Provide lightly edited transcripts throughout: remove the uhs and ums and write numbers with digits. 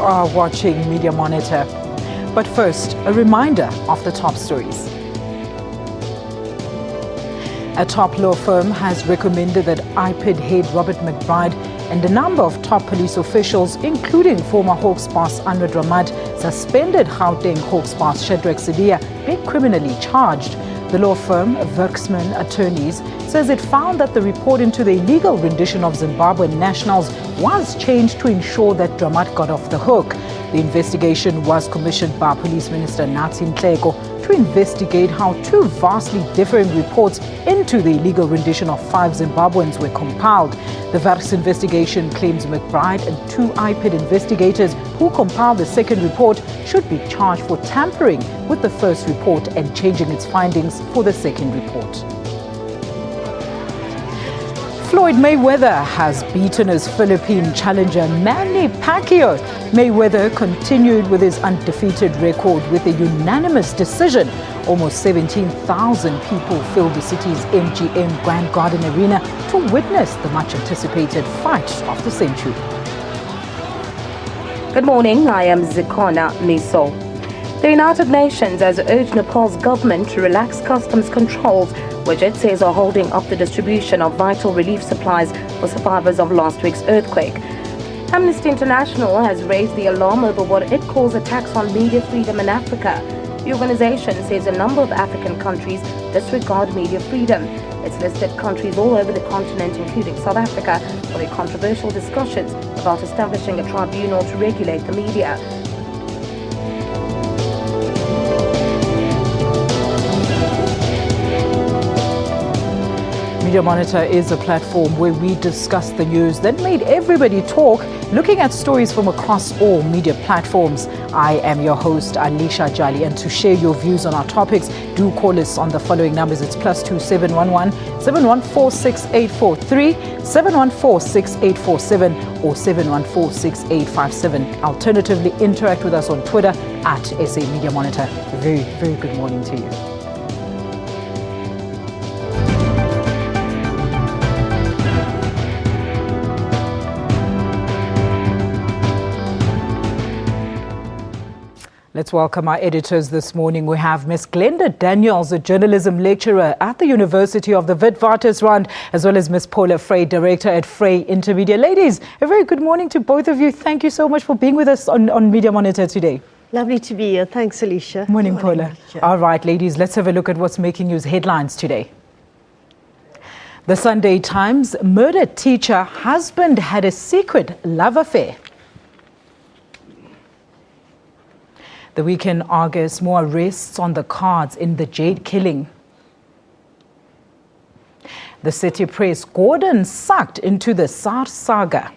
are watching Media Monitor. But first, a reminder of the top stories. A top law firm has recommended that IPID head Robert McBride and a number of top police officials, including former Hawks boss Anwar Dramad, suspended Gauteng Hawks boss Shadrack Sibiya, be criminally charged. The law firm, Werksman Attorneys, says it found that the report into the illegal rendition of Zimbabwean nationals was changed to ensure that Dramad got off the hook. The investigation was commissioned by Police Minister Nathi Nhleko to investigate how two vastly differing reports into the illegal rendition of 5 Zimbabweans were compiled. The Werks investigation claims McBride and 2 IPID investigators who compiled the second report should be charged for tampering with the first report and changing its findings for the second report. Floyd Mayweather has beaten his Philippine challenger Manny Pacquiao. Mayweather continued with his undefeated record with a unanimous decision. Almost 17,000 people filled the city's MGM Grand Garden Arena to witness the much-anticipated fight of the century. Good morning, I am Zikona Miso. The United Nations has urged Nepal's government to relax customs controls, which it says are holding up the distribution of vital relief supplies for survivors of last week's earthquake. Amnesty International has raised the alarm over what it calls attacks on media freedom in Africa. The organization says a number of African countries disregard media freedom. It's listed countries all over the continent, including South Africa, for their controversial discussions about establishing a tribunal to regulate the media. Media Monitor is a platform where we discuss the news that made everybody talk, looking at stories from across all media platforms. I am your host, Alicia Jali, and to share your views on our topics, do call us on the following numbers. It's +2 711 714 6843, 714 6847, or 714 6857. Alternatively, interact with us on Twitter at SA Media Monitor. Very, very good morning to you. Let's welcome our editors this morning. We have Ms. Glenda Daniels, a journalism lecturer at the University of the Witwatersrand, as well as Ms. Paula Frey, director at Frey Intermedia. Ladies, a very good morning to both of you. Thank you so much for being with us on Media Monitor today. Lovely to be here. Thanks, Alicia. Morning, Paula. All right, ladies, let's have a look at what's making news headlines today. The Sunday Times: murdered teacher husband had a secret love affair. The Weekend argues more arrests on the cards in the Jade killing. The City Press: Gordon sucked into the SAR saga.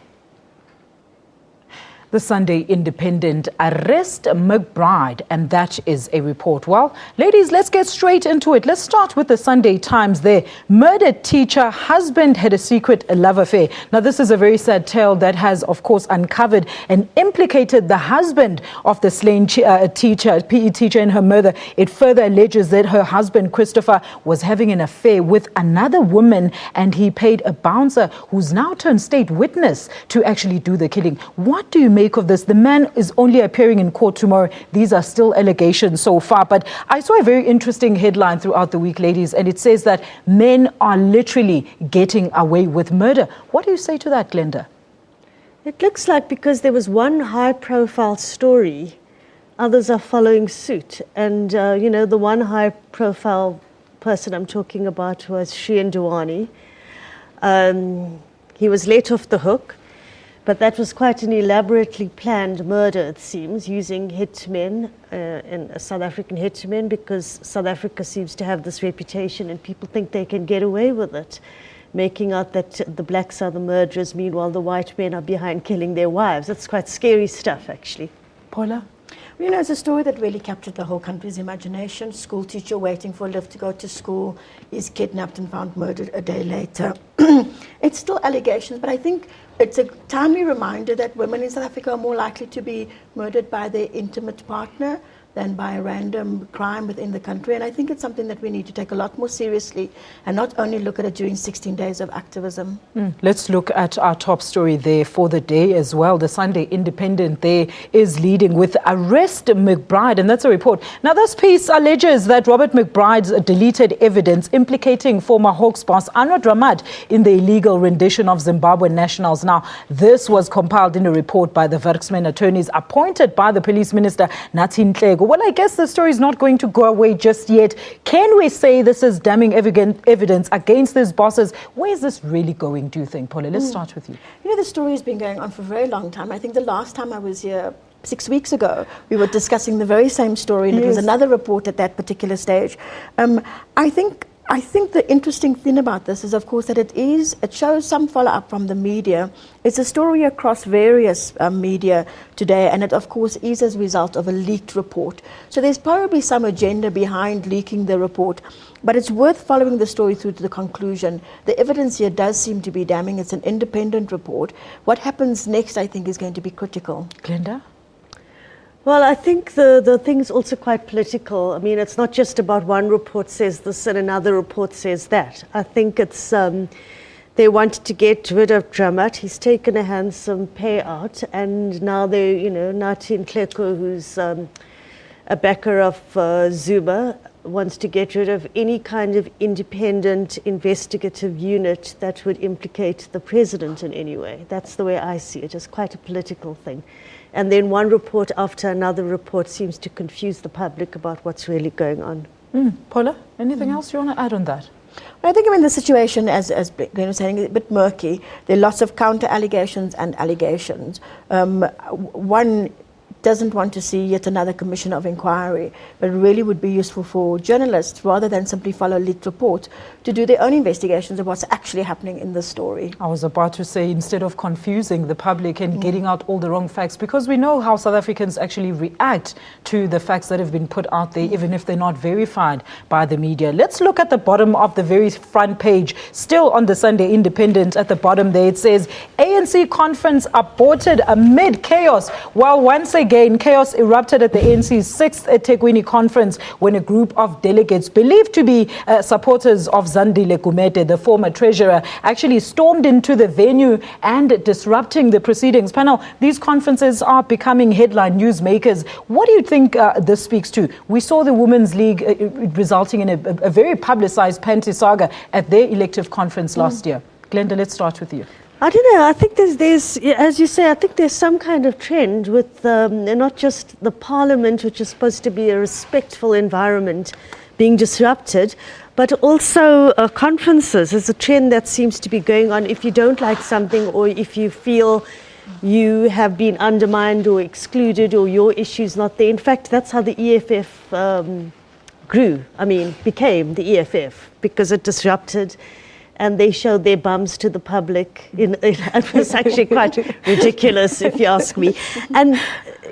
The Sunday Independent: arrest McBride, and that is a report. Well, ladies, let's get straight into it. Let's start with the Sunday Times there. Murdered teacher husband had a secret love affair. Now, this is a very sad tale that has, of course, uncovered and implicated the husband of the slain teacher, PE teacher, and her murder. It further alleges that her husband, Christopher, was having an affair with another woman, and he paid a bouncer who's now turned state witness to actually do the killing. What do you make of this? The man is only appearing in court tomorrow. These are still allegations so far, but I saw a very interesting headline throughout the week, ladies, and it says that men are literally getting away with murder. What do you say to that, Glenda? It looks like because there was one high-profile story, others are following suit. And, the one high-profile person I'm talking about was Shian Dewani. He was let off the hook. But that was quite an elaborately planned murder, it seems, using hitmen, South African hitmen, because South Africa seems to have this reputation and people think they can get away with it, making out that the blacks are the murderers, meanwhile the white men are behind killing their wives. That's quite scary stuff, actually. Paula? It's a story that really captured the whole country's imagination. School teacher waiting for a lift to go to school is kidnapped and found murdered a day later. It's still allegations, but I think it's a timely reminder that women in South Africa are more likely to be murdered by their intimate partner than by a random crime within the country. And I think it's something that we need to take a lot more seriously and not only look at it during 16 days of activism. Let's look at our top story there for the day as well. The Sunday Independent there is leading with Arrest McBride, and that's a report. Now, this piece alleges that Robert McBride's deleted evidence implicating former Hawks boss Anwar Dramad in the illegal rendition of Zimbabwean nationals. Now, this was compiled in a report by the Werksman attorneys appointed by the police minister, Nathi Nhleko. Well, I guess the story is not going to go away just yet. Can we say this is damning evidence against these bosses? Where is this really going, do you think, Paula? Let's start with you. You know, the story has been going on for a very long time. I think the last time I was here 6 weeks ago, we were discussing the very same story, and it was another report at that particular stage. I think the interesting thing about this is, of course, that it shows some follow-up from the media. It's a story across various media today, and it, of course, is as a result of a leaked report. So there's probably some agenda behind leaking the report, but it's worth following the story through to the conclusion. The evidence here does seem to be damning. It's an independent report. What happens next, I think, is going to be critical. Glenda? Well, I think the thing's also quite political. I mean, it's not just about one report says this and another report says that. I think it's they wanted to get rid of Dramad. He's taken a handsome payout, and now they, Nathi Nhleko, who's a backer of Zuma, wants to get rid of any kind of independent investigative unit that would implicate the president in any way. That's the way I see it. It's quite a political thing. And then one report after another report seems to confuse the public about what's really going on. Paula, anything else you want to add on that? I think, the situation, as Glenn was saying, is a bit murky. There are lots of counter-allegations and allegations. One doesn't want to see yet another commission of inquiry, but it really would be useful for journalists, rather than simply follow leaked reports, to do their own investigations of what's actually happening in the story. I was about to say, instead of confusing the public and getting out all the wrong facts, because we know how South Africans actually react to the facts that have been put out there, even if they're not verified by the media. Let's look at the bottom of the very front page, still on the Sunday Independent. At the bottom there, it says, ANC conference aborted amid chaos. While once again, chaos erupted at the ANC's 6th eThekwini conference when a group of delegates believed to be supporters of Zandile Gumede, the former treasurer, actually stormed into the venue and disrupting the proceedings. Panel, these conferences are becoming headline newsmakers. What do you think this speaks to? We saw the Women's League resulting in a very publicized panty saga at their elective conference last year. Glenda, let's start with you. I don't know. I think there's, as you say, I think there's some kind of trend with not just the parliament, which is supposed to be a respectful environment, being disrupted, but also conferences. There's a trend that seems to be going on. If you don't like something, or if you feel you have been undermined or excluded, or your issue's not there. In fact, that's how the EFF became the EFF, because it disrupted. And they showed their bums to the public. It was actually quite ridiculous, if you ask me. And,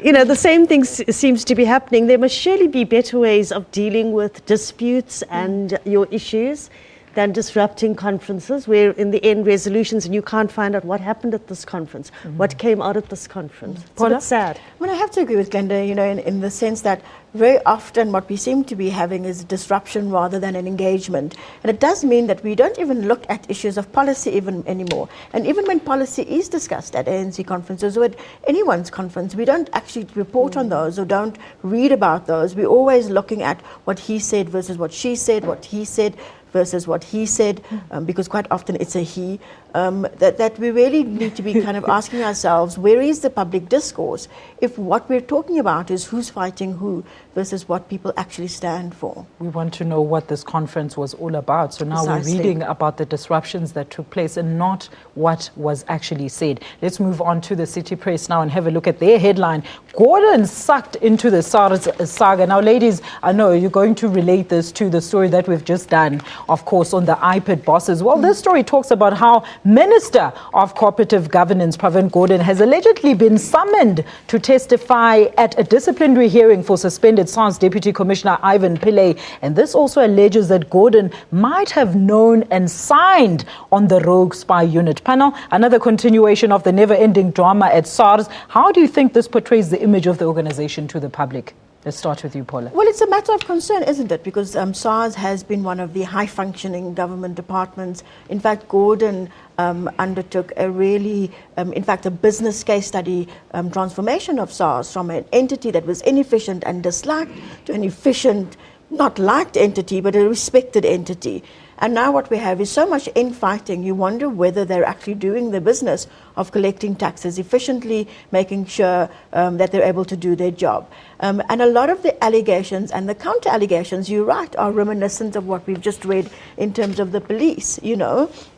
the same thing seems to be happening. There must surely be better ways of dealing with disputes and your issues than disrupting conferences, where in the end resolutions, and you can't find out what happened at this conference, what came out at this conference. It's a bit sad. I have to agree with Glenda, in the sense that very often what we seem to be having is disruption rather than an engagement. And it does mean that we don't even look at issues of policy even anymore. And even when policy is discussed at ANC conferences or at anyone's conference, we don't actually report on those or don't read about those. We're always looking at what he said versus what she said, what he said versus what he said, because quite often it's a he, that we really need to be kind of asking ourselves, where is the public discourse if what we're talking about is who's fighting who versus what people actually stand for? We want to know what this conference was all about. So now we're reading about the disruptions that took place and not what was actually said. Let's move on to the City Press now and have a look at their headline. Gordon sucked into the SARS saga. Now, ladies, I know you're going to relate this to the story that we've just done, of course, on the IPID bosses. Well, this story talks about how Minister of Cooperative Governance, Pravin Gordhan, has allegedly been summoned to testify at a disciplinary hearing for suspended SARS Deputy Commissioner Ivan Pillay. And this also alleges that Gordhan might have known and signed on the rogue spy unit. Panel, another continuation of the never-ending drama at SARS. How do you think this portrays the image of the organization to the public? Let's start with you, Paula. Well, it's a matter of concern, isn't it? Because SARS has been one of the high-functioning government departments. In fact, Gordon undertook a really, in fact, a business case study transformation of SARS from an entity that was inefficient and disliked to an efficient, not liked entity, but a respected entity. And now what we have is so much infighting, you wonder whether they're actually doing the business of collecting taxes efficiently, making sure that they're able to do their job. And a lot of the allegations and the counter-allegations, you're right, are reminiscent of what we've just read in terms of the police,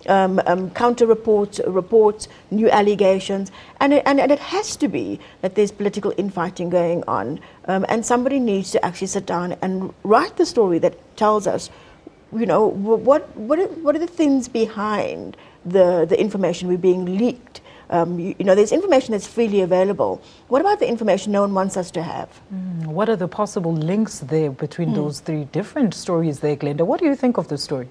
counter-reports, new allegations. And it has to be that there's political infighting going on. And somebody needs to actually sit down and write the story that tells us what are the things behind the information we're being leaked? There's information that's freely available. What about the information no one wants us to have? What are the possible links there between those three different stories there, Glenda? What do you think of the story?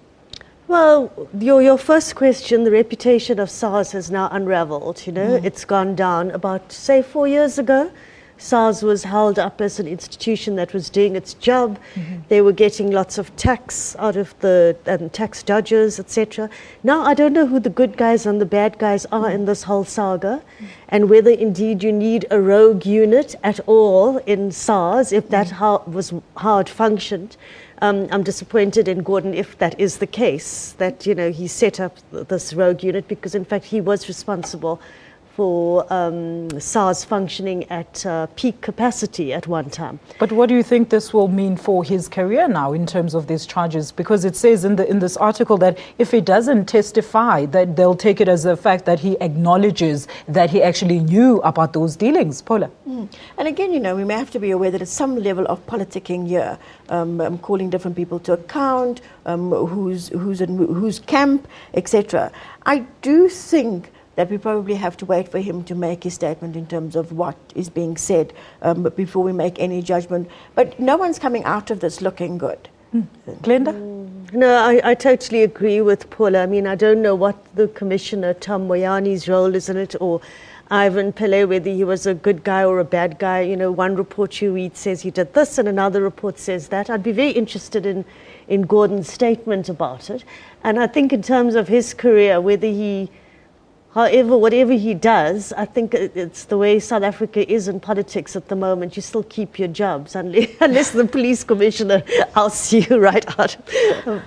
Well, your first question, the reputation of SARS has now unraveled. It's gone down about, say, 4 years ago. SARS was held up as an institution that was doing its job. They were getting lots of tax out of the tax dodgers, etc. Now I don't know who the good guys and the bad guys are in this whole saga, and whether indeed you need a rogue unit at all in SARS, if that was how it functioned. I'm disappointed in Gordon if that is the case, that he set up this rogue unit, because in fact he was responsible for SARS functioning at peak capacity at one time. But what do you think this will mean for his career now in terms of these charges? Because it says in this article that if he doesn't testify, that they'll take it as a fact that he acknowledges that he actually knew about those dealings. Paula? And again, we may have to be aware that there's some level of politicking here, calling different people to account, who's in whose camp, etc. I do think that we probably have to wait for him to make his statement in terms of what is being said before we make any judgment. But no one's coming out of this looking good. Glenda? No, I totally agree with Paula. I mean, I don't know what the Commissioner Tom Moyani's role is in it, or Ivan Pillay, whether he was a good guy or a bad guy. One report you read says he did this and another report says that. I'd be very interested in Gordon's statement about it. And I think in terms of his career, whatever he does, I think it's the way South Africa is in politics at the moment. You still keep your jobs unless the police commissioner ousts you right out,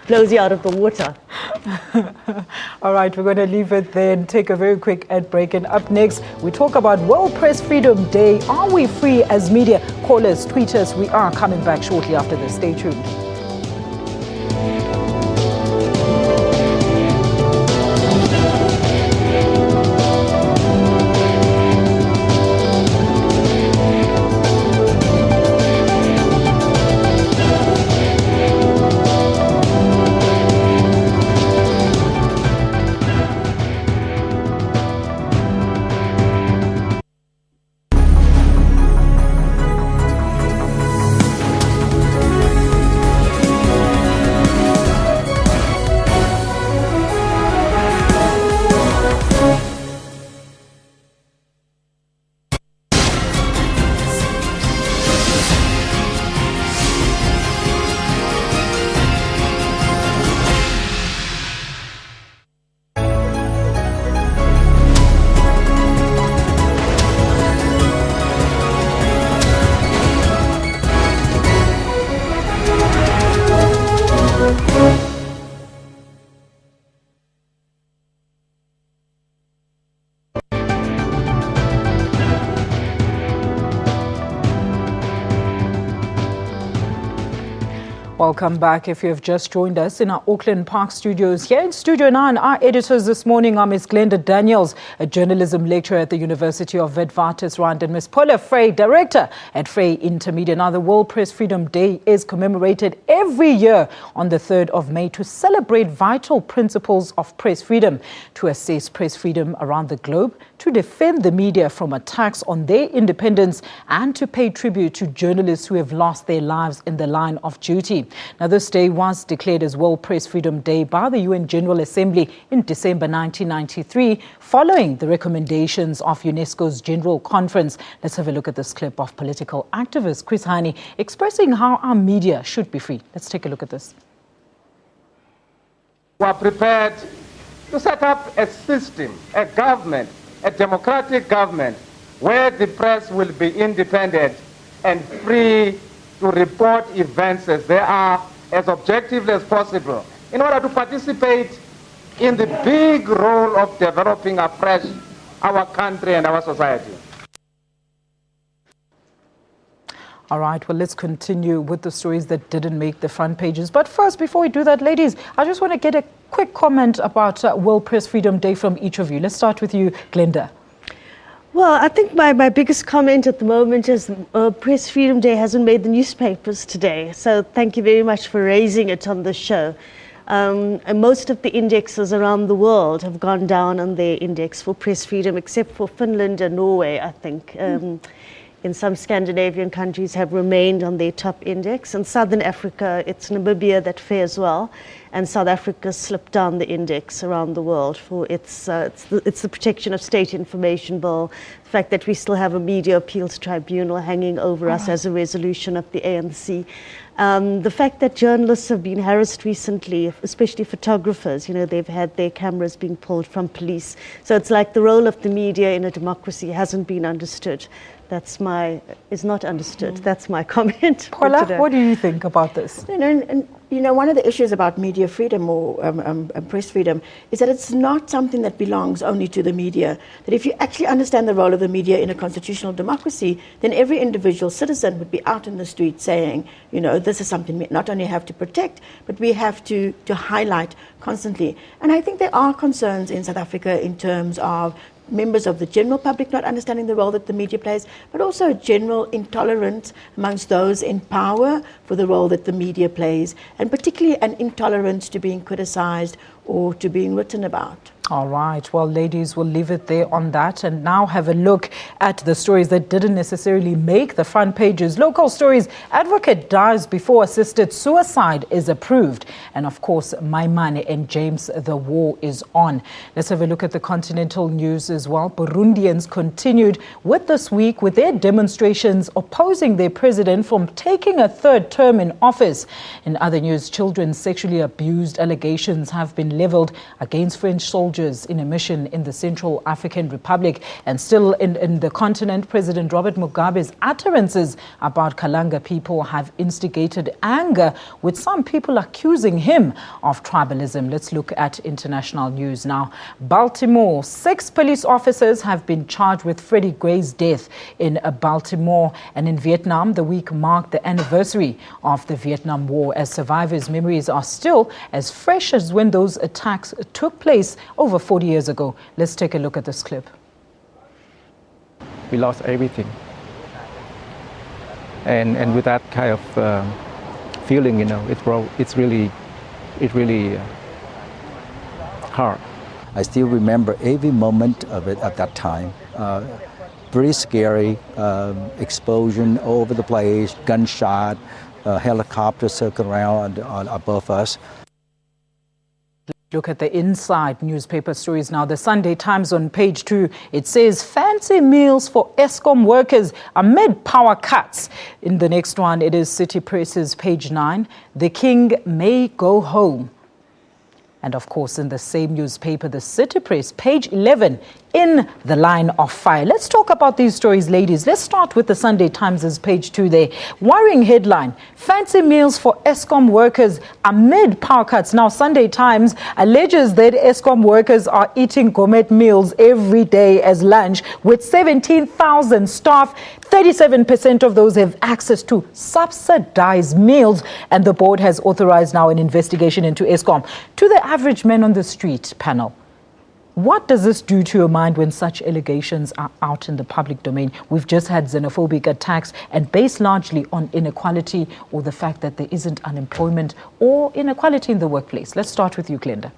blows you out of the water. All right, we're going to leave it there and take a very quick ad break. And up next, we talk about World Press Freedom Day. Are we free as media? Call us, tweet us. We are coming back shortly after this. Stay tuned. Welcome back. If you have just joined us in our Auckland Park studios, here in Studio 9, our editors this morning are Ms. Glenda Daniels, a journalism lecturer at the University of Witwatersrand, and Ms. Paula Frey, director at Frey Intermedia. Now, the World Press Freedom Day is commemorated every year on the 3rd of May to celebrate vital principles of press freedom, to assess press freedom around the globe, to defend the media from attacks on their independence, and to pay tribute to journalists who have lost their lives in the line of duty. Now, this day was declared as World Press Freedom Day by the UN General Assembly in December 1993, following the recommendations of UNESCO's General Conference. Let's have a look at this clip of political activist Chris Hani expressing how our media should be free. Let's take a look at this. We are prepared to set up a system, a government, a democratic government, where the press will be independent and free to report events as they are, as objectively as possible, in order to participate in the big role of developing afresh our country and our society. All right, well, let's continue with the stories that didn't make the front pages. But first, before we do that, ladies, I just want to get a quick comment about World Press Freedom Day from each of you. Let's start with you, Glenda. Well, I think my biggest comment at the moment is Press Freedom Day hasn't made the newspapers today. So thank you very much for raising it on the show. And most of the indexes around the world have gone down on their index for press freedom, except for Finland and Norway, I think. In some Scandinavian countries have remained on their top index. In Southern Africa, it's Namibia that fares well, and South Africa slipped down the index around the world for it's the Protection of State Information Bill, the fact that we still have a media appeals tribunal hanging over us as a resolution of the ANC. The fact that journalists have been harassed recently, especially photographers, they've had their cameras being pulled from police. So it's like the role of the media in a democracy hasn't been understood. Is not understood. That's my comment. Paula, what do you think about this? One of the issues about media freedom or press freedom is that it's not something that belongs only to the media. That if you actually understand the role of the media in a constitutional democracy, then every individual citizen would be out in the street saying, this is something we not only have to protect, but we have to highlight constantly. And I think there are concerns in South Africa in terms of members of the general public not understanding the role that the media plays, but also general intolerance amongst those in power for the role that the media plays, and particularly an intolerance to being criticized or to being written about. All right. Well, ladies, we'll leave it there on that and now have a look at the stories that didn't necessarily make the front pages. Local stories. Advocate dies before assisted suicide is approved. And of course, Maimane and James, the war is on. Let's have a look at the continental news as well. Burundians continued with this week with their demonstrations opposing their president from taking a third term in office. In other news, children sexually abused allegations have been leveled against French soldiers in a mission in the Central African Republic. And still in the continent, President Robert Mugabe's utterances about Kalanga people have instigated anger, with some people accusing him of tribalism. Let's look at international news now. Baltimore, 6 police officers have been charged with Freddie Gray's death in Baltimore. And in Vietnam, the week marked the anniversary of the Vietnam War, as survivors' memories are still as fresh as when those attacks took place over 40 years ago. Let's take a look at this clip. We lost everything. And with that kind of feeling, it's really hard. I still remember every moment of it at that time. Very scary, explosion all over the place, gunshot, helicopter circling around above us. Look at the inside newspaper stories now. The Sunday Times on page 2, it says fancy meals for Eskom workers amid power cuts. In the next one, it is City Press's page 9. The king may go home. And of course, in the same newspaper, the City Press, page 11, in the line of fire. Let's talk about these stories, ladies. Let's start with the Sunday Times' page 2 there. Worrying headline, fancy meals for Eskom workers amid power cuts. Now, Sunday Times alleges that Eskom workers are eating gourmet meals every day as lunch, with 17,000 staff. 37% of those have access to subsidized meals, and the board has authorized now an investigation into Eskom. To the average man on the street, panel, what does this do to your mind when such allegations are out in the public domain? We've just had xenophobic attacks and based largely on inequality or the fact that there isn't unemployment or inequality in the workplace. Let's start with you, Glenda.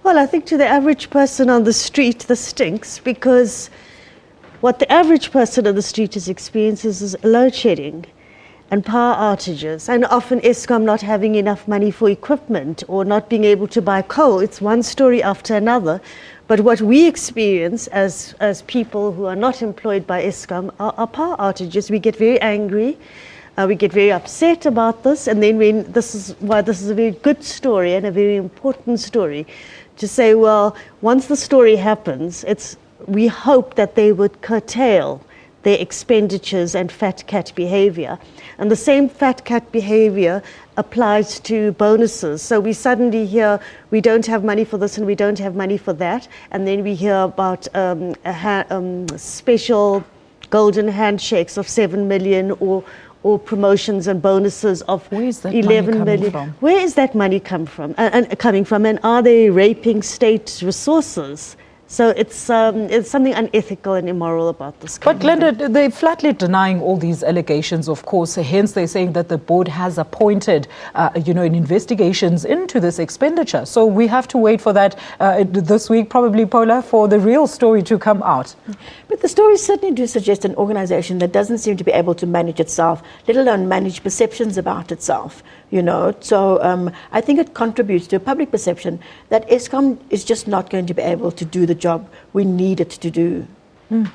Well, I think to the average person on the street, this stinks, because what the average person on the street is experiencing is load shedding. and power outages, and often Eskom not having enough money for equipment or not being able to buy coal. It's one story after another. But what we experience as people who are not employed by Eskom are power outages. We get very angry, we get very upset about this, and then this is why this is a very good story and a very important story, to say, well, once the story happens, we hope that they would curtail their expenditures and fat cat behavior. And the same fat cat behavior applies to bonuses. So we suddenly hear we don't have money for this and we don't have money for that. And then we hear about special golden handshakes of 7 million or promotions and bonuses of 11 million. Where is that money coming from? And are they raping state resources? So it's something unethical and immoral about this country. But Glenda, they're flatly denying all these allegations, of course. Hence, they're saying that the board has appointed, investigations into this expenditure. So we have to wait for that this week, probably, Paula, for the real story to come out. But the stories certainly do suggest an organization that doesn't seem to be able to manage itself, let alone manage perceptions about itself. So I think it contributes to a public perception that Eskom is just not going to be able to do the job we need it to do.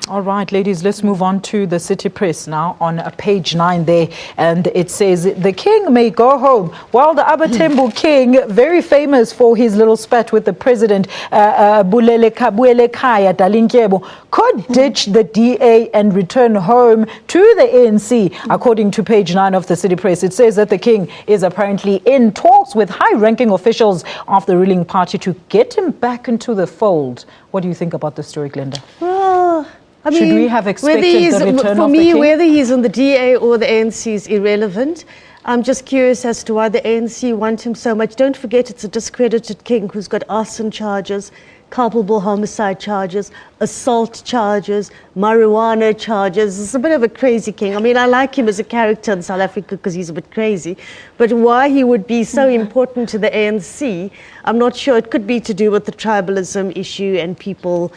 All right, ladies, let's move on to the City Press now on page 9 there. And it says, the king may go home. Well, the Abatembu king, very famous for his little spat with the president, Bulele Kaya Dalindyebo, could ditch the DA and return home to the ANC. According to page 9 of the City Press, it says that the king is apparently in talks with high-ranking officials of the ruling party to get him back into the fold. What do you think about the story, Glenda? Well, I mean, should we have expected the return of the king? For me, whether he's in the DA or the ANC is irrelevant. I'm just curious as to why the ANC want him so much. Don't forget, it's a discredited king who's got arson charges, culpable homicide charges, assault charges, marijuana charges. It's a bit of a crazy king. I mean, I like him as a character in South Africa because he's a bit crazy. But why he would be so important to the ANC, I'm not sure. It could be to do with the tribalism issue and people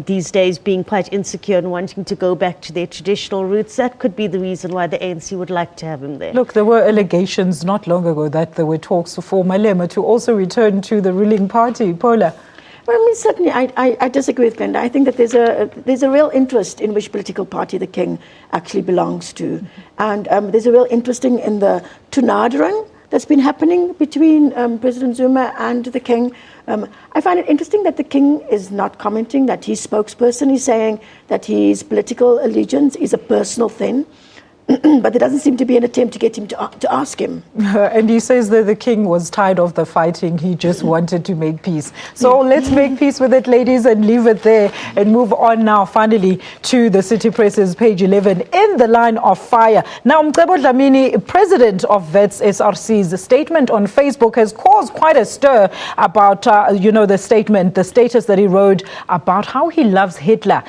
these days being quite insecure and wanting to go back to their traditional roots. That could be the reason why the ANC would like to have him there. Look, there were allegations not long ago that there were talks for Malema to also return to the ruling party. Paula? Well, I mean, certainly, I disagree with Glenda. I think that there's a real interest in which political party the king actually belongs to. And there's a real interest in the Tunadran that's been happening between President Zuma and the king. I find it interesting that the king is not commenting, that his spokesperson is saying that his political allegiance is a personal thing. But there doesn't seem to be an attempt to get him to ask him. And he says that the king was tired of the fighting. He just wanted to make peace. So let's make peace with it, ladies, and leave it there and move on now, finally, to the City Press's page 11, in the line of fire. Now, Mcebo Dlamini, president of Vets SRC's statement on Facebook has caused quite a stir about, the status that he wrote about how he loves Hitler.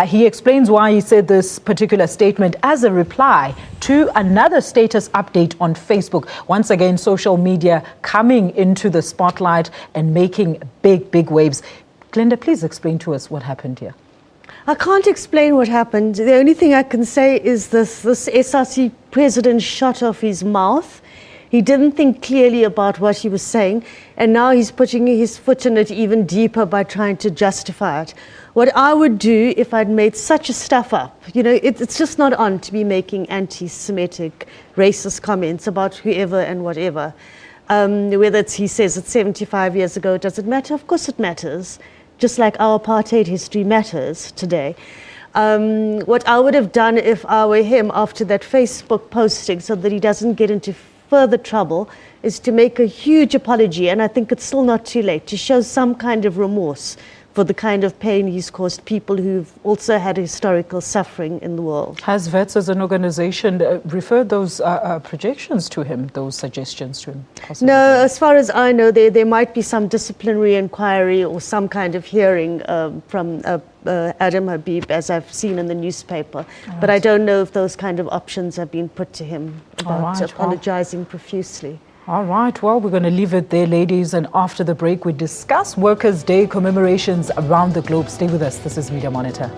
He explains why he said this particular statement as a reply to another status update on Facebook. Once again, social media coming into the spotlight and making big waves. Glenda, please explain to us what happened here. I can't explain what happened. The only thing I can say is this SRC president shot off his mouth. He didn't think clearly about what he was saying, and now he's putting his foot in it even deeper by trying to justify it. What I would do if I'd made such a stuff up, it's just not on to be making anti-Semitic, racist comments about whoever and whatever. Whether he says it 75 years ago, does it matter? Of course it matters. Just like our apartheid history matters today. What I would have done if I were him after that Facebook posting so that he doesn't get into further trouble is to make a huge apology, and I think it's still not too late, to show some kind of remorse for the kind of pain he's caused people who've also had historical suffering in the world. Has Vets as an organization referred those projections to him, those suggestions to him? Possibly? No, as far as I know, there might be some disciplinary inquiry or some kind of hearing from Adam Habib, as I've seen in the newspaper. Right. But I don't know if those kind of options have been put to him about apologizing profusely. All right, well, we're going to leave it there, ladies. And after the break, we discuss Workers' Day commemorations around the globe. Stay with us. This is Media Monitor.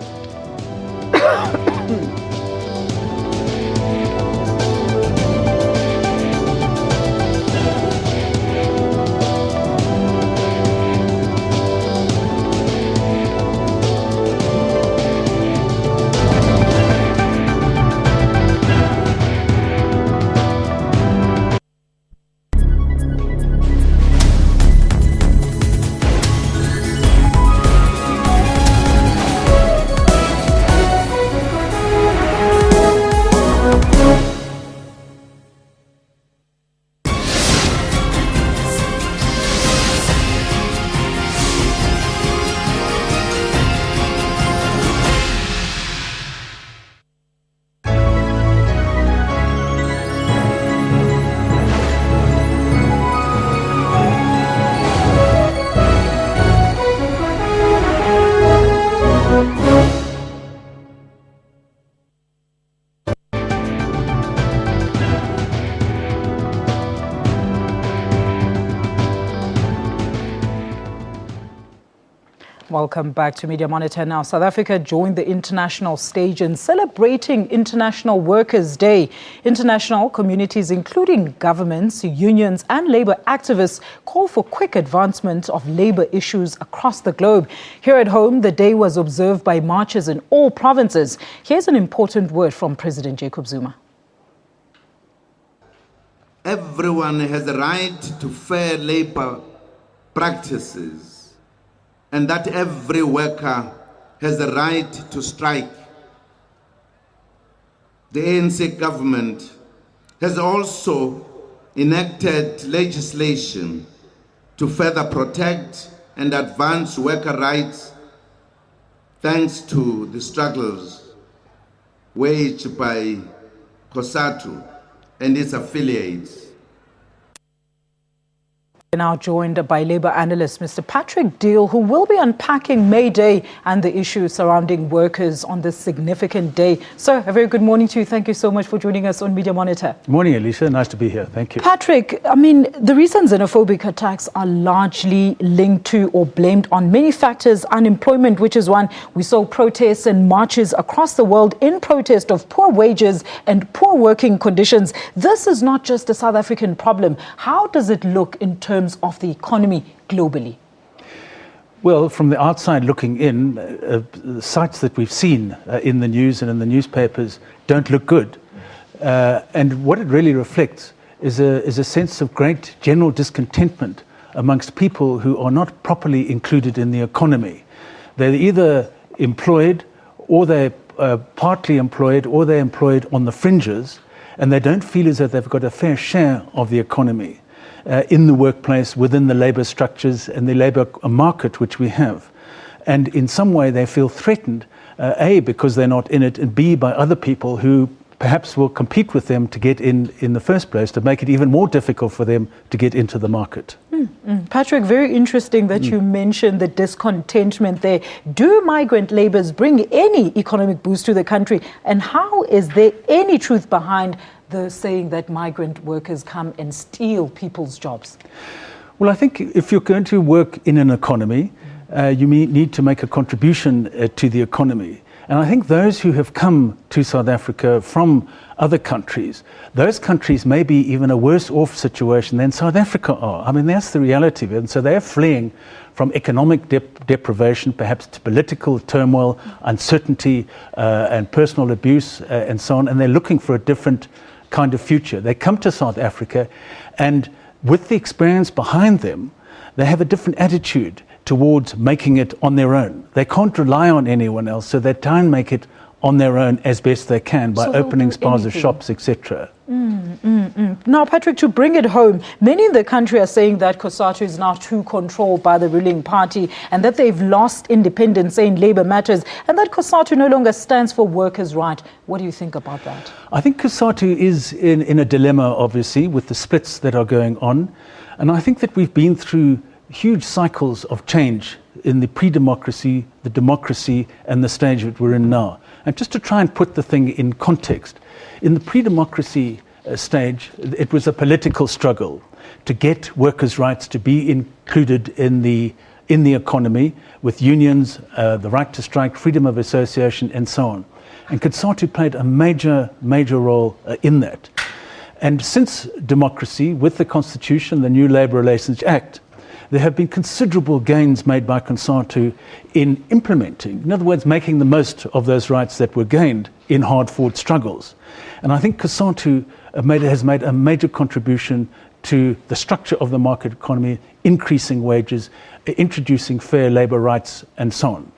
Welcome back to Media Monitor. Now, South Africa joined the international stage in celebrating International Workers' Day. International communities, including governments, unions and labour activists, call for quick advancement of labour issues across the globe. Here at home, the day was observed by marches in all provinces. Here's an important word from President Jacob Zuma. Everyone has a right to fair labour practices, and that every worker has the right to strike. The ANC government has also enacted legislation to further protect and advance worker rights thanks to the struggles waged by COSATU and its affiliates. We're now joined by labour analyst Mr. Patrick Deal, who will be unpacking May Day and the issues surrounding workers on this significant day. Sir, a very good morning to you. Thank you so much for joining us on Media Monitor. Morning, Alicia. Nice to be here. Thank you. Patrick, I mean, the recent xenophobic attacks are largely linked to or blamed on many factors. Unemployment, which is one. We saw protests and marches across the world in protest of poor wages and poor working conditions. This is not just a South African problem. How does it look in terms of the economy globally? Well, from the outside looking in, the sites that we've seen in the news and in the newspapers don't look good. And what it really reflects is a sense of great general discontentment amongst people who are not properly included in the economy. They're either employed, or they're partly employed, or they're employed on the fringes, and they don't feel as though they've got a fair share of the economy. In the workplace, within the labour structures and the labour market which we have. And in some way they feel threatened, A, because they're not in it, and B, by other people who perhaps will compete with them to get in the first place, to make it even more difficult for them to get into the market. Patrick, very interesting that you mentioned the discontentment there. Do migrant labourers bring any economic boost to the country? And how is there any truth behind the saying that migrant workers come and steal people's jobs? Well, I think if you're going to work in an economy, you need to make a contribution to the economy. And I think those who have come to South Africa from other countries, those countries may be even a worse off situation than South Africa are. I mean, that's the reality of it. And so they're fleeing from economic deprivation, perhaps to political turmoil, uncertainty, and personal abuse, and so on. And they're looking for a different kind of future. They come to South Africa, and with the experience behind them, they have a different attitude towards making it on their own. They can't rely on anyone else, so they try and make it on their own as best they can by opening spas of shops, etc. Now, Patrick, to bring it home, many in the country are saying that COSATU is now too controlled by the ruling party and that they've lost independence in labour matters and that COSATU no longer stands for workers' right. What do you think about that? I think COSATU is in a dilemma, obviously, with the splits that are going on. And I think that we've been through huge cycles of change in the pre-democracy, the democracy, and the stage that we're in now. And just to try and put the thing in context, in the pre-democracy stage, it was a political struggle to get workers' rights to be included in the economy, with unions, the right to strike, freedom of association, and so on. And COSATU played a major role in that. And since democracy, with the Constitution, the new Labour Relations Act, there have been considerable gains made by COSATU in implementing, in other words, making the most of those rights that were gained in hard-fought struggles. And I think COSATU has made a major contribution to the structure of the market economy, increasing wages, introducing fair labour rights, and so on.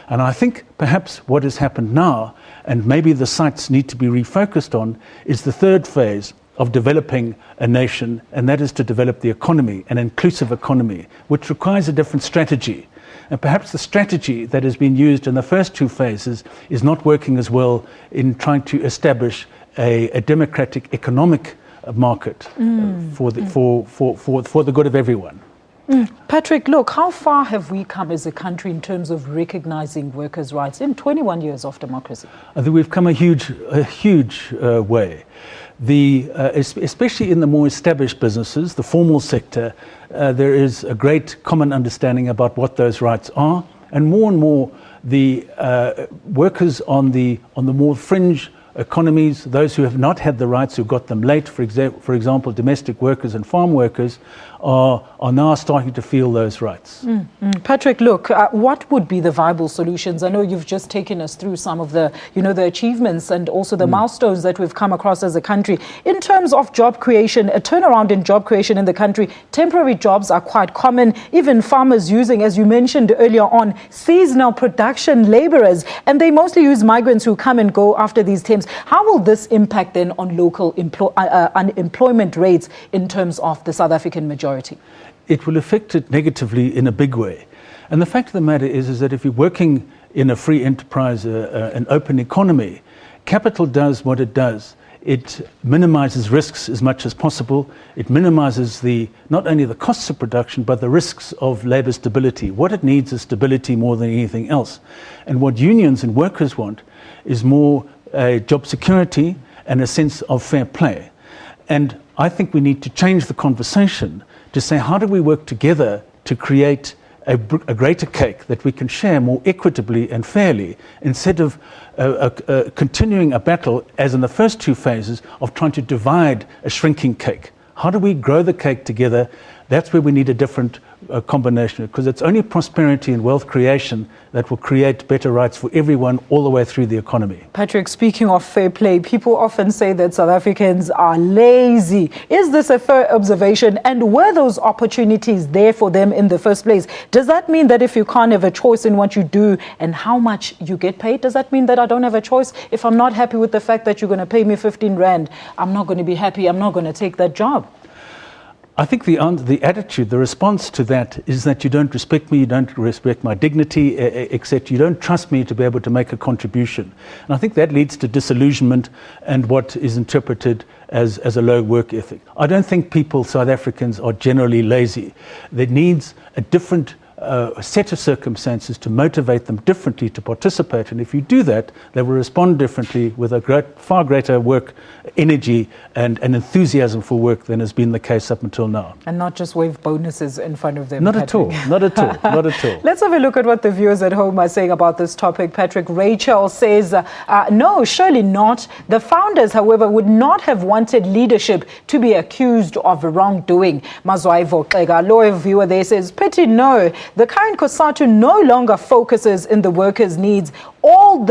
And I think perhaps what has happened now, and maybe the sights need to be refocused on, is the third phase of developing a nation, and that is to develop the economy, an inclusive economy, which requires a different strategy. And perhaps the strategy that has been used in the first two phases is not working as well in trying to establish a democratic economic market for the good of everyone. Patrick, look, how far have we come as a country in terms of recognizing workers' rights in 21 years of democracy? I think we've come a huge way. Especially in the more established businesses, the formal sector, there is a great common understanding about what those rights are and more the workers on the more fringe economies, those who have not had the rights, who got them late, for example, domestic workers and farm workers, are now starting to feel those rights. Patrick, look, what would be the viable solutions? I know you've just taken us through some of the, the achievements and also the milestones that we've come across as a country. In terms of job creation, a turnaround in job creation in the country, temporary jobs are quite common. Even farmers using, as you mentioned earlier on, seasonal production laborers, and they mostly use migrants who come and go after these temps. How will this impact then on local unemployment rates in terms of the South African majority? It will affect it negatively in a big way. And the fact of the matter is that if you're working in a free enterprise, an open economy, capital does what it does. It minimizes risks as much as possible. It minimizes not only the costs of production, but the risks of labor stability. What it needs is stability more than anything else. And what unions and workers want is more job security and a sense of fair play. And I think we need to change the conversation to say, how do we work together to create a greater cake that we can share more equitably and fairly, instead of continuing a battle, as in the first two phases, of trying to divide a shrinking cake. How do we grow the cake together? That's where we need a different combination, because it's only prosperity and wealth creation that will create better rights for everyone all the way through the economy. Patrick, speaking of fair play, people often say that South Africans are lazy. Is this a fair observation? And were those opportunities there for them in the first place? Does that mean that if you can't have a choice in what you do and how much you get paid, does that mean that I don't have a choice? If I'm not happy with the fact that you're going to pay me 15 Rand, I'm not going to be happy. I'm not going to take that job. I think the attitude, the response to that is that you don't respect me, you don't respect my dignity, except you don't trust me to be able to make a contribution. And I think that leads to disillusionment and what is interpreted as a low work ethic. I don't think South Africans, are generally lazy. There needs a different set of circumstances to motivate them differently to participate. And if you do that, they will respond differently with a far greater work energy and enthusiasm for work than has been the case up until now. And not just wave bonuses in front of them. Not at all, not at all, not at all. Let's have a look at what the viewers at home are saying about this topic. Patrick, Rachel says, no, surely not. The founders, however, would not have wanted leadership to be accused of wrongdoing. Mazwaivo Klega, a lawyer viewer there, says, pity no. The current COSATU no longer focuses in the workers' needs. All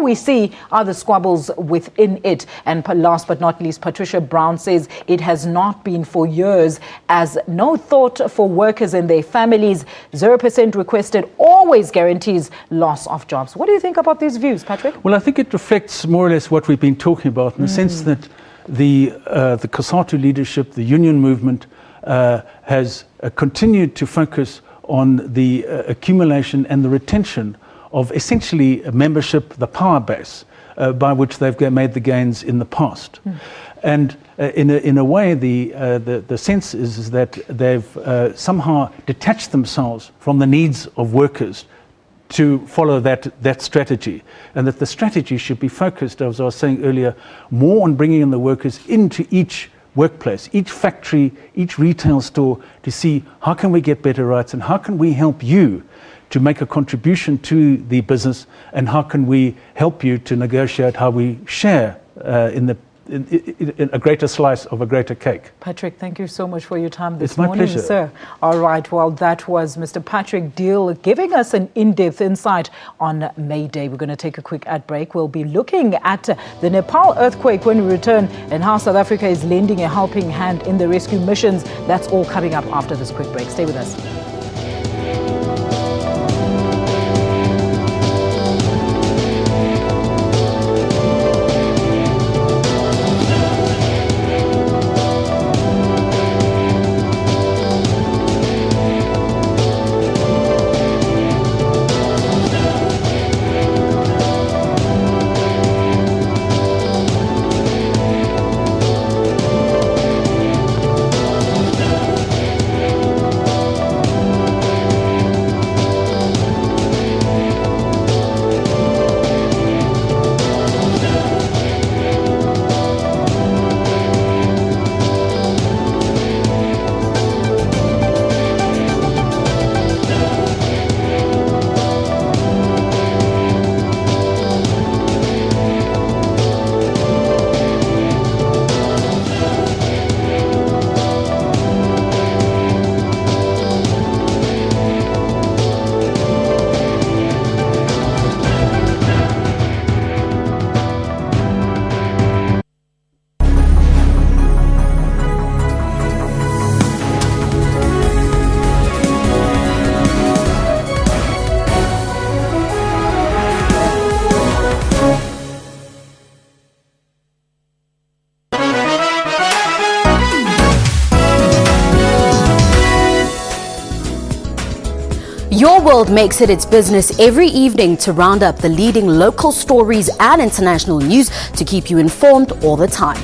we see are the squabbles within it. And last but not least, Patricia Brown says it has not been for years, as no thought for workers and their families. 0% requested always guarantees loss of jobs. What do you think about these views, Patrick? Well, I think it reflects more or less what we've been talking about, in the sense that the COSATU leadership, the union movement, has continued to focus on the accumulation and the retention of essentially membership, the power base by which they've made the gains in the past. And in a way, the sense is that they've somehow detached themselves from the needs of workers to follow that strategy, and that the strategy should be focused, as I was saying earlier, more on bringing in the workers into each workplace, each factory, each retail store, to see how can we get better rights and how can we help you to make a contribution to the business, and how can we help you to negotiate how we share in a greater slice of a greater cake. Patrick, thank you so much for your time this morning. It's my pleasure. Sir. All right, well, that was Mr. Patrick Deal giving us an in-depth insight on May Day. We're going to take a quick ad break. We'll be looking at the Nepal earthquake when we return, and how South Africa is lending a helping hand in the rescue missions. That's all coming up after this quick break. Stay with us. Your World makes it its business every evening to round up the leading local stories and international news to keep you informed all the time.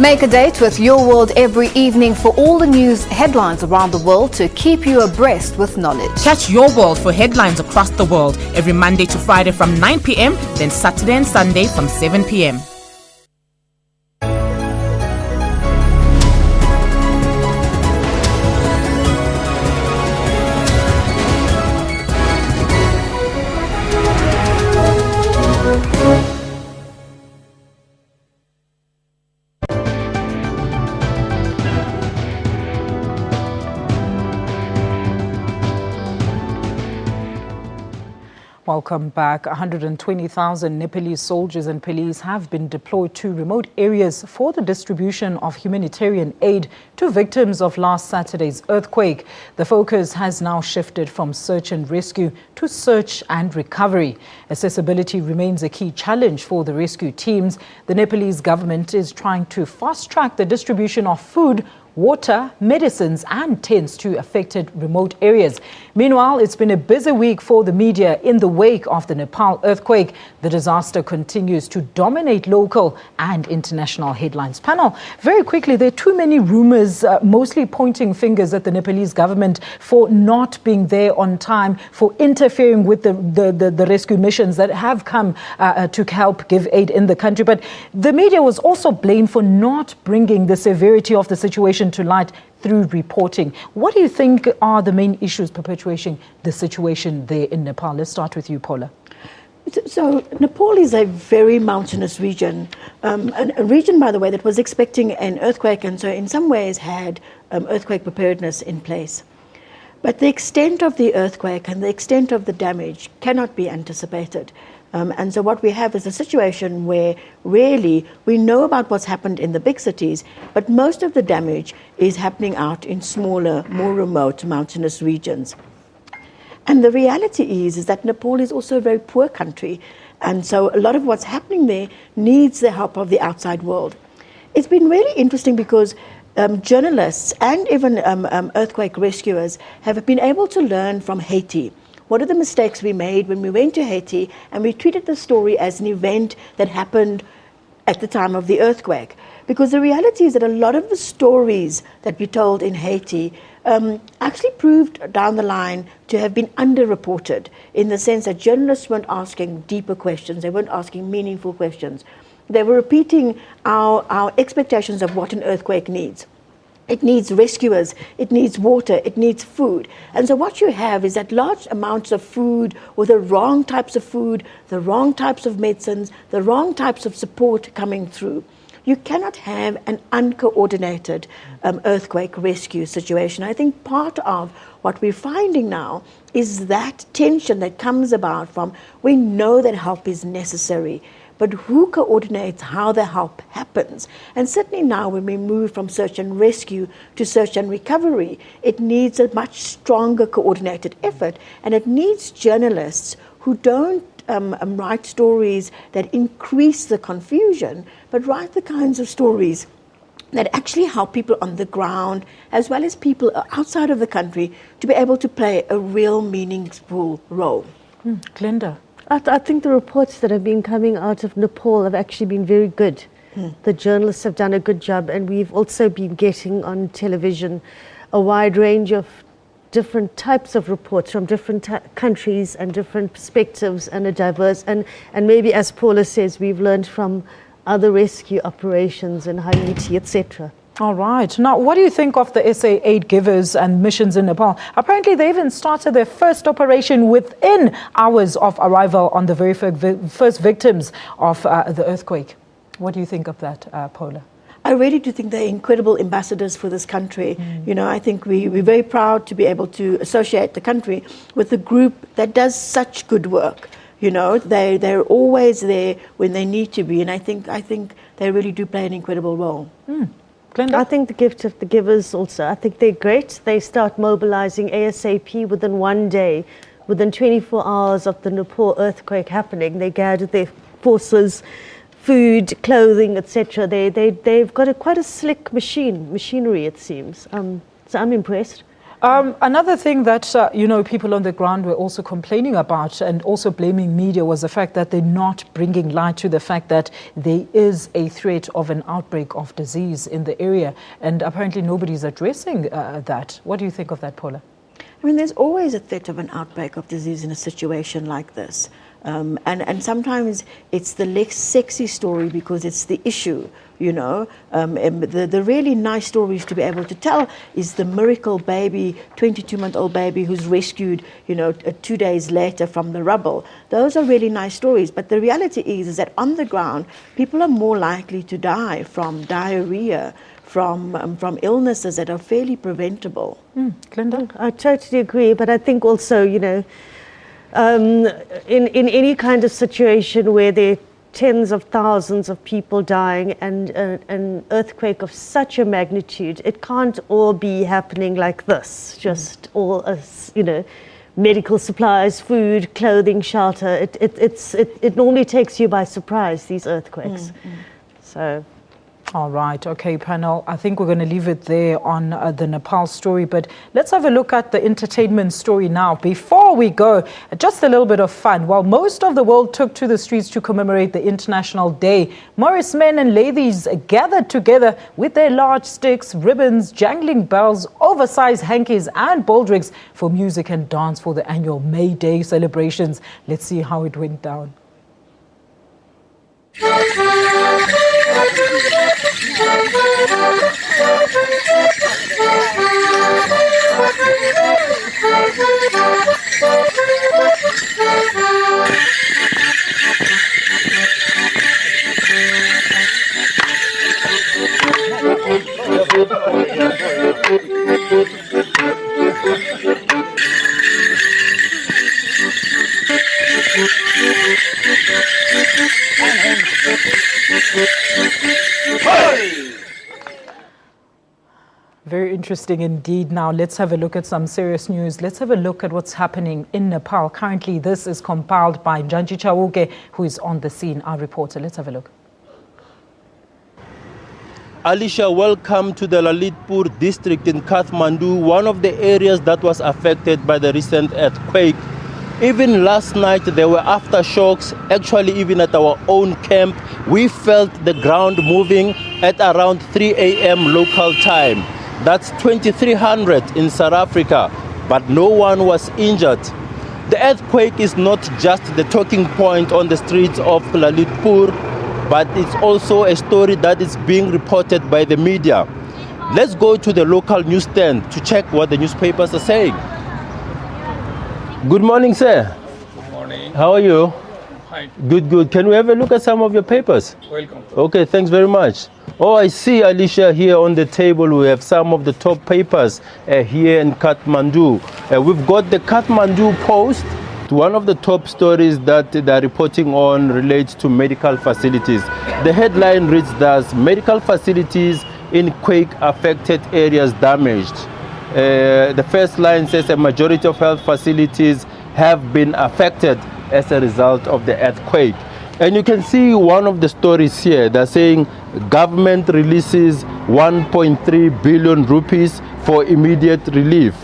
Make a date with Your World every evening for all the news headlines around the world to keep you abreast with knowledge. Catch Your World for headlines across the world every Monday to Friday from 9 p.m, then Saturday and Sunday from 7 p.m. Welcome back. 120,000 Nepalese soldiers and police have been deployed to remote areas for the distribution of humanitarian aid to victims of last Saturday's earthquake. The focus has now shifted from search and rescue to search and recovery. Accessibility remains a key challenge for the rescue teams. The Nepalese government is trying to fast-track the distribution of food, water, medicines and tents to affected remote areas. Meanwhile, it's been a busy week for the media in the wake of the Nepal earthquake. The disaster continues to dominate local and international headlines. Panel, very quickly, there are too many rumors, mostly pointing fingers at the Nepalese government for not being there on time, for interfering with the rescue missions that have come to help give aid in the country. But the media was also blamed for not bringing the severity of the situation to light through reporting. What do you think are the main issues perpetuating the situation there in Nepal? Let's start with you, Paula. So Nepal is a very mountainous region, a region, by the way, that was expecting an earthquake and so in some ways had earthquake preparedness in place. But the extent of the earthquake and the extent of the damage cannot be anticipated. And so what we have is a situation where really we know about what's happened in the big cities, but most of the damage is happening out in smaller, more remote mountainous regions. And the reality is that Nepal is also a very poor country. And so a lot of what's happening there needs the help of the outside world. It's been really interesting because journalists and even earthquake rescuers have been able to learn from Haiti. What are the mistakes we made when we went to Haiti and we treated the story as an event that happened at the time of the earthquake? Because the reality is that a lot of the stories that we told in Haiti actually proved down the line to have been underreported, in the sense that journalists weren't asking deeper questions, they weren't asking meaningful questions. They were repeating our expectations of what an earthquake needs. It needs rescuers, it needs water, it needs food. And so what you have is that large amounts of food, or the wrong types of food, the wrong types of medicines, the wrong types of support coming through. You cannot have an uncoordinated earthquake rescue situation. I think part of what we're finding now is that tension that comes about from, we know that help is necessary, but who coordinates how the help happens? And certainly now when we move from search and rescue to search and recovery, it needs a much stronger coordinated effort, and it needs journalists who don't write stories that increase the confusion, but write the kinds of stories that actually help people on the ground, as well as people outside of the country, to be able to play a real meaningful role. Glenda? I think the reports that have been coming out of Nepal have actually been very good. The journalists have done a good job, and we've also been getting on television a wide range of different types of reports from different countries and different perspectives, and a diverse, and maybe, as Paula says, we've learned from other rescue operations in Haiti, etc. All right. Now, what do you think of the SA aid givers and missions in Nepal? Apparently, they even started their first operation within hours of arrival on the very first victims of the earthquake. What do you think of that, Paula? I really do think they're incredible ambassadors for this country. You know, I think we're very proud to be able to associate the country with a group that does such good work. You know, they're always there when they need to be, and I think they really do play an incredible role. Glenda? I think the gift of the givers also, I think they're great. They start mobilizing ASAP within one day. Within 24 hours of the Nepal earthquake happening, they gathered their forces, food, clothing, etc. They've got quite a slick machinery, it seems. So I'm impressed. Another thing that, people on the ground were also complaining about and also blaming media was the fact that they're not bringing light to the fact that there is a threat of an outbreak of disease in the area. And apparently nobody's addressing that. What do you think of that, Paula? I mean, there's always a threat of an outbreak of disease in a situation like this. And sometimes it's the less sexy story because it's the issue, The really nice stories to be able to tell is the miracle baby, 22-month-old baby who's rescued, 2 days later from the rubble. Those are really nice stories. But the reality is that on the ground, people are more likely to die from diarrhea, from illnesses that are fairly preventable. Glenda? I totally agree, but I think also, in any kind of situation where there are tens of thousands of people dying and an earthquake of such a magnitude, it can't all be happening like this, just all as, medical supplies, food, clothing, shelter. It normally takes you by surprise, these earthquakes. So... All right. Okay, panel. I think we're going to leave it there on the Nepal story, but let's have a look at the entertainment story now. Before we go, just a little bit of fun. While most of the world took to the streets to commemorate the International Day, Morris men and ladies gathered together with their large sticks, ribbons, jangling bells, oversized hankies and baldrigs for music and dance for the annual May Day celebrations. Let's see how it went down. Very interesting indeed. Now let's have a look at some serious news. Let's have a look at what's happening in Nepal. Currently, this is compiled by Janji Chawuke, who is on the scene, our reporter. Let's have a look. Alicia, welcome to the Lalitpur district in Kathmandu, one of the areas that was affected by the recent earthquake. Even last night, there were aftershocks. Actually, even at our own camp, we felt the ground moving at around 3 a.m. local time. That's 2300 in South Africa, but no one was injured. The earthquake is not just the talking point on the streets of Lalitpur, but it's also a story that is being reported by the media. Let's go to the local newsstand to check what the newspapers are saying. Good morning, sir. Good morning. How are you? Fine. Good, good. Can we have a look at some of your papers? Welcome. Okay, thanks very much. Oh, I see, Alicia, here on the table we have some of the top papers here in Kathmandu. We've got the Kathmandu Post. One of the top stories that they're reporting on relates to medical facilities. The headline reads thus: medical facilities in quake-affected areas damaged. The first line says a majority of health facilities have been affected as a result of the earthquake. And you can see one of the stories here. They're saying government releases 1.3 billion rupees for immediate relief.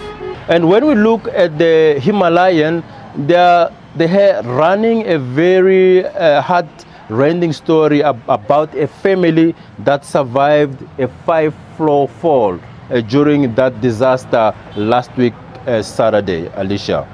And when we look at the Himalayan, they are running a very heart-rending story about a family that survived a 5-floor fall during that disaster last week, Saturday, Alicia.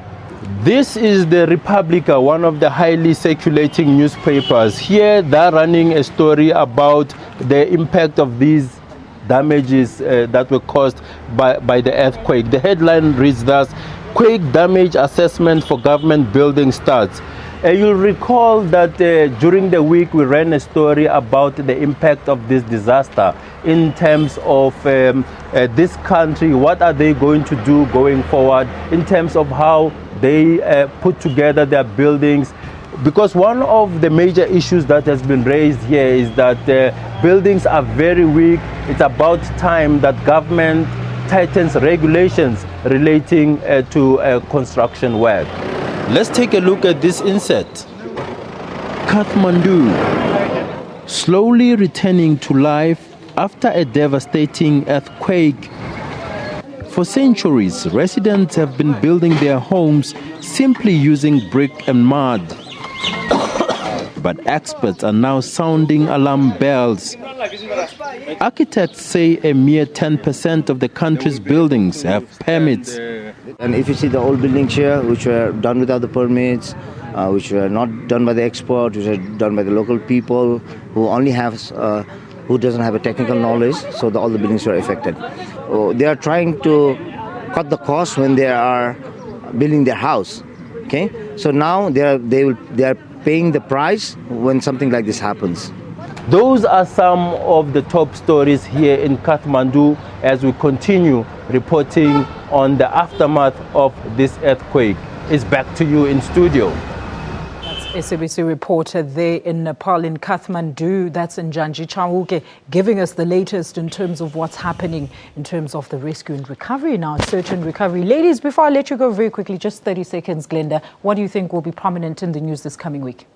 This is the Republica, one of the highly circulating newspapers. Here they're running a story about the impact of these damages that were caused by the earthquake. The headline reads thus: quake damage assessment for government building starts. You'll recall that during the week we ran a story about the impact of this disaster in terms of this country. What are they going to do going forward in terms of how they put together their buildings? Because one of the major issues that has been raised here is that buildings are very weak. It's about time that government tightens regulations relating to construction work. Let's take a look at this insert. Kathmandu, slowly returning to life after a devastating earthquake. For centuries, residents have been building their homes simply using brick and mud. But experts are now sounding alarm bells. Architects say a mere 10% of the country's buildings have permits. And if you see the old buildings here, which were done without the permits, which were not done by the expert, which were done by the local people who only have, who doesn't have a technical knowledge, so all the buildings were affected. They are trying to cut the cost when they are building their house. Okay, so now they are paying the price when something like this happens. Those are some of the top stories here in Kathmandu as we continue reporting on the aftermath of this earthquake. It's back to you in studio. That's SABC reporter there in Nepal, in Kathmandu. That's Njanji Chauke, giving us the latest in terms of what's happening in terms of the rescue and recovery now, search and recovery. Ladies, before I let you go very quickly, just 30 seconds, Glenda, what do you think will be prominent in the news this coming week?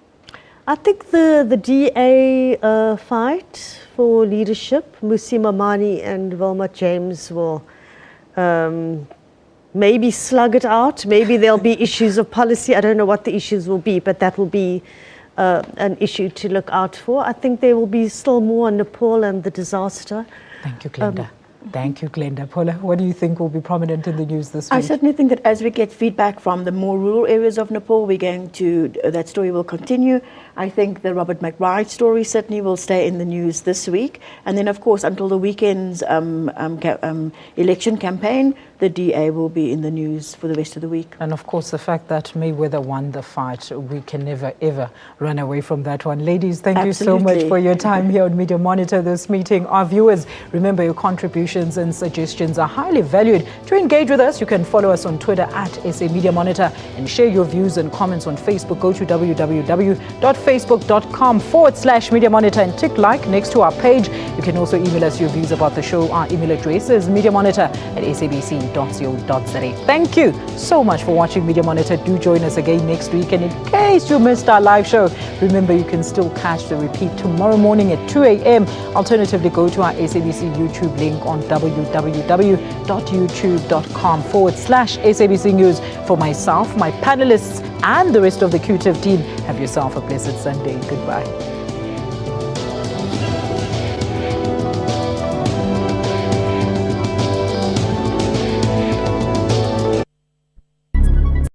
I think the DA fight for leadership, Musi Mamani and Wilma James will maybe slug it out. Maybe there'll be issues of policy. I don't know what the issues will be, but that will be an issue to look out for. I think there will be still more on Nepal and the disaster. Thank you, Glenda. Thank you, Glenda. Paula, what do you think will be prominent in the news this week? I certainly think that as we get feedback from the more rural areas of Nepal, we're going to, that story will continue. I think the Robert McBride story certainly will stay in the news this week. And then, of course, until the weekend's election campaign, the DA will be in the news for the rest of the week. And of course, the fact that Mayweather won the fight, we can never, ever run away from that one. Ladies, thank you so much for your time here on Media Monitor this meeting. Our viewers, remember your contributions and suggestions are highly valued. To engage with us, you can follow us on Twitter at SA Media Monitor and share your views and comments on Facebook. Go to www.facebook.com/Media Monitor and tick like next to our page. You can also email us your views about the show. Our email address is mediamonitor@sabc.co.za. Thank you so much for watching Media Monitor. Do join us again next week. And in case you missed our live show, remember you can still catch the repeat tomorrow morning at 2 a.m. Alternatively, go to our SABC YouTube link on www.youtube.com/SABC News. For myself, my panelists, and the rest of the QTIV team, have yourself a blessed Sunday. Goodbye.